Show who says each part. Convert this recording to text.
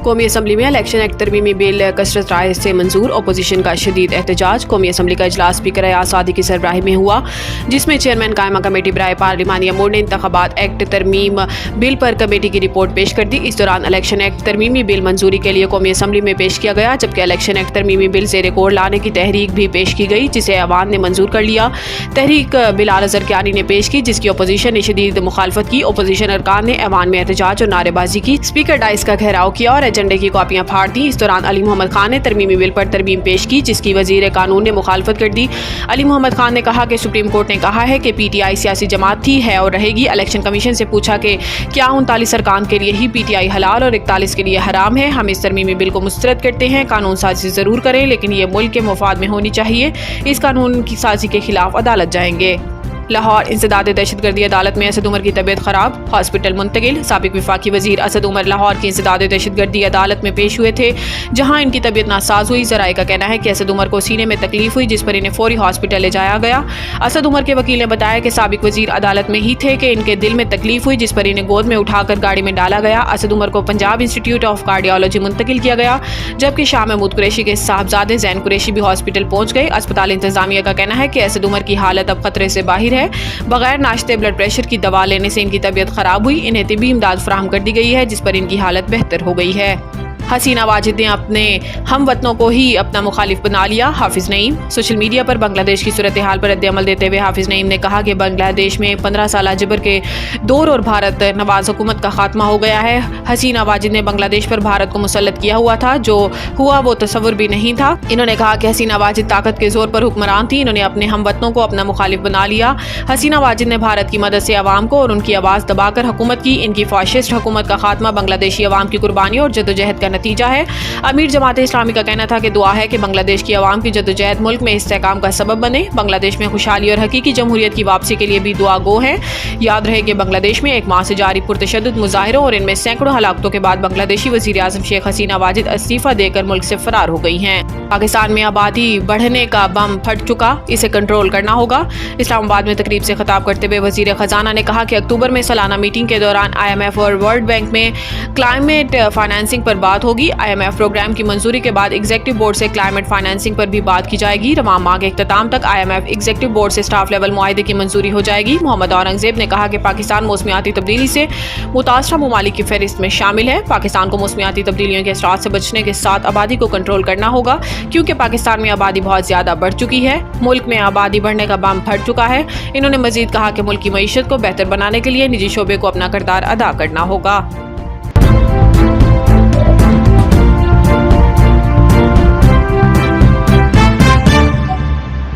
Speaker 1: قومی اسمبلی میں election act ترمیمی بل کثرت رائے سے منظور، اپوزیشن کا شدید احتجاج۔ قومی اسمبلی کا اجلاس اسپیکر ایاز صادق کی سربراہی میں ہوا، جس میں چیئرمین قائمہ کمیٹی برائے پارلیمانی امور نے انتخابات ایکٹ ترمیم بل پر کمیٹی کی رپورٹ پیش کر دی۔ اس دوران الیکشن ایکٹ ترمیمی بل منظوری کے لیے قومی اسمبلی میں پیش کیا گیا، جبکہ الیکشن ایکٹ ترمیمی بل زیر غور لانے کی تحریک بھی پیش کی گئی، جسے ایوان نے منظور کر لیا۔ تحریک بلال اظہر کیانی نے پیش کی، جس کی اپوزیشن نے شدید مخالفت کی۔ اپوزیشن ارکان نے ایوان میں احتجاج اور نعرے بازی کی۔ اسپیکر ڈائس کا گھیراؤ کیا اور ایجنڈے کی کاپیاں پھاڑ دیں۔ اس دوران علی محمد خان نے ترمیمی بل پر ترمیم پیش کی، جس کی وزیر قانون نے مخالفت کر دی۔ علی محمد خان نے کہا کہ سپریم کورٹ نے کہا ہے کہ پی ٹی آئی سیاسی جماعت تھی، ہے اور رہے گی۔ الیکشن کمیشن سے پوچھا کہ کیا 39 ارکان کے لیے ہی پی ٹی آئی حلال اور 41 کے لیے حرام ہے؟ ہم اس ترمیمی بل کو مسترد کرتے ہیں۔ قانون سازی ضرور کریں، لیکن یہ ملک کے مفاد میں ہونی چاہیے۔ اس قانون کی سازی کے خلاف عدالت جائیں گے۔ لاہور، انسداد دہشت گردی عدالت میں اسد عمر کی طبیعت خراب، ہاسپٹل منتقل۔ سابق وفاقی وزیر اسد عمر لاہور کی انسداد دہشت گردی عدالت میں پیش ہوئے تھے، جہاں ان کی طبیعت ناساز ہوئی۔ ذرائع کا کہنا ہے کہ اسد عمر کو سینے میں تکلیف ہوئی، جس پر انہیں فوری ہاسپٹل لے جایا گیا۔ اسد عمر کے وکیل نے بتایا کہ سابق وزیر عدالت میں ہی تھے کہ ان کے دل میں تکلیف ہوئی، جس پر انہیں گود میں اٹھا کر گاڑی میں ڈالا گیا۔ اسد عمر کو پنجاب انسٹیٹیوٹ آف کارڈیالوجی منتقل کیا گیا، جبکہ شاہ محمود قریشی کے صاحبزادے زین قریشی بھی ہاسپٹل پہنچ گئے۔ اسپتال انتظامیہ کا کہنا ہے کہ اسد عمر کی حالت اب خطرے سے باہر ہے۔ بغیر ناشتے بلڈ پریشر کی دوا لینے سے ان کی طبیعت خراب ہوئی۔ انہیں طبی امداد فراہم کر دی گئی ہے، جس پر ان کی حالت بہتر ہو گئی ہے۔ حسینہ واجد نے اپنے ہم وطنوں کو ہی اپنا مخالف بنا لیا، حافظ نعیم۔ سوشل میڈیا پر بنگلہ دیش کی صورتحال پر رد عمل دیتے ہوئے حافظ نعیم نے کہا کہ بنگلہ دیش میں 15 سالہ جبر کے دور اور بھارت نواز حکومت کا خاتمہ ہو گیا ہے۔ حسینہ واجد نے بنگلہ دیش پر بھارت کو مسلط کیا ہوا تھا، جو ہوا وہ تصور بھی نہیں تھا۔ انہوں نے کہا کہ حسینہ واجد طاقت کے زور پر حکمران تھی، انہوں نے اپنے ہم وطنوں کو اپنا مخالف بنا لیا۔ حسینہ واجد نے بھارت کی مدد سے عوام کو اور ان کی آواز دبا کر حکومت کی۔ ان کی فاشسٹ حکومت کا خاتمہ بنگلہ دیشی عوام کی قربانی اور جدوجہد کا نتیجہ ہے۔ امیر جماعت اسلامی کا کہنا تھا کہ دعا ہے کہ بنگلہ دیش کی عوام کی جدوجہد ملک میں استحکام کا سبب بنے۔ بنگلہ دیش میں خوشحالی اور حقیقی جمہوریت کی واپسی کے لیے بھی دعا گو ہے۔ یاد رہے کہ بنگلہ دیش میں ایک ماہ سے جاری پرتشدد مظاہروں اور ان میں سینکڑوں ہلاکتوں کے بعد بنگلہ دیشی وزیر اعظم شیخ حسینہ واجد استعفیٰ دے کر ملک سے فرار ہو گئی ہیں۔ پاکستان میں آبادی بڑھنے کا بم پھٹ چکا، اسے کنٹرول کرنا ہوگا۔ اسلام آباد میں تقریب سے خطاب کرتے ہوئے وزیر خزانہ نے کہا کہ اکتوبر میں سالانہ میٹنگ کے دوران آئی ایم ایف اور ورلڈ بینک میں کلائمیٹ فائنانسنگ پر بات ہوگی۔ آئی ایم ایف پروگرام کی منظوری کے بعد ایگزیکٹو بورڈ سے کلائمیٹ فائنانسنگ پر بھی بات کی جائے گی۔ رواں ماہ کے اختتام تک I M F executive board سے اسٹاف لیول معاہدے کی منظوری ہو جائے گی۔ محمد اورنگزیب نے کہا کہ پاکستان موسمیاتی تبدیلی سے متاثرہ ممالک کی فہرست میں شامل ہے۔ پاکستان کو موسمیاتی تبدیلیوں کے اثرات سے بچنے کے ساتھ آبادی کو کنٹرول کرنا ہوگا، کیونکہ پاکستان میں آبادی بہت زیادہ بڑھ چکی ہے۔ ملک میں آبادی بڑھنے کا بم پھٹ چکا ہے۔ انہوں نے مزید کہا کہ ملک کی معیشت کو بہتر بنانے کے لیے نجی شعبے کو اپنا کردار ادا کرنا ہوگا۔